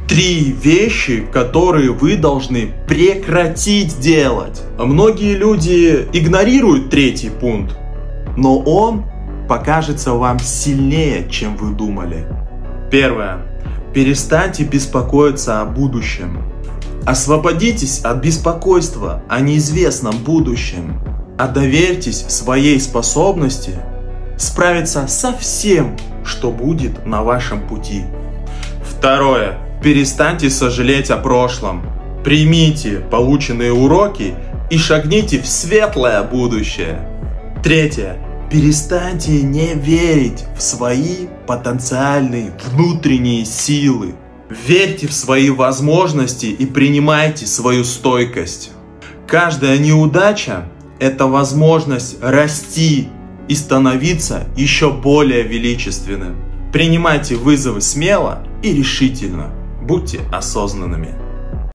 3 вещи, которые вы должны прекратить делать. Многие люди игнорируют 3-й пункт, но он покажется вам сильнее, чем вы думали. Первое. Перестаньте беспокоиться о будущем. Освободитесь от беспокойства о неизвестном будущем, а доверьтесь своей способности справиться со всем, что будет на вашем пути. Второе. Перестаньте сожалеть о прошлом. Примите полученные уроки и шагните в светлое будущее. Третье. Перестаньте не верить в свои потенциальные внутренние силы. Верьте в свои возможности и принимайте свою стойкость. Каждая неудача – это возможность расти и становиться еще более величественным. Принимайте вызовы смело и решительно. Будьте осознанными.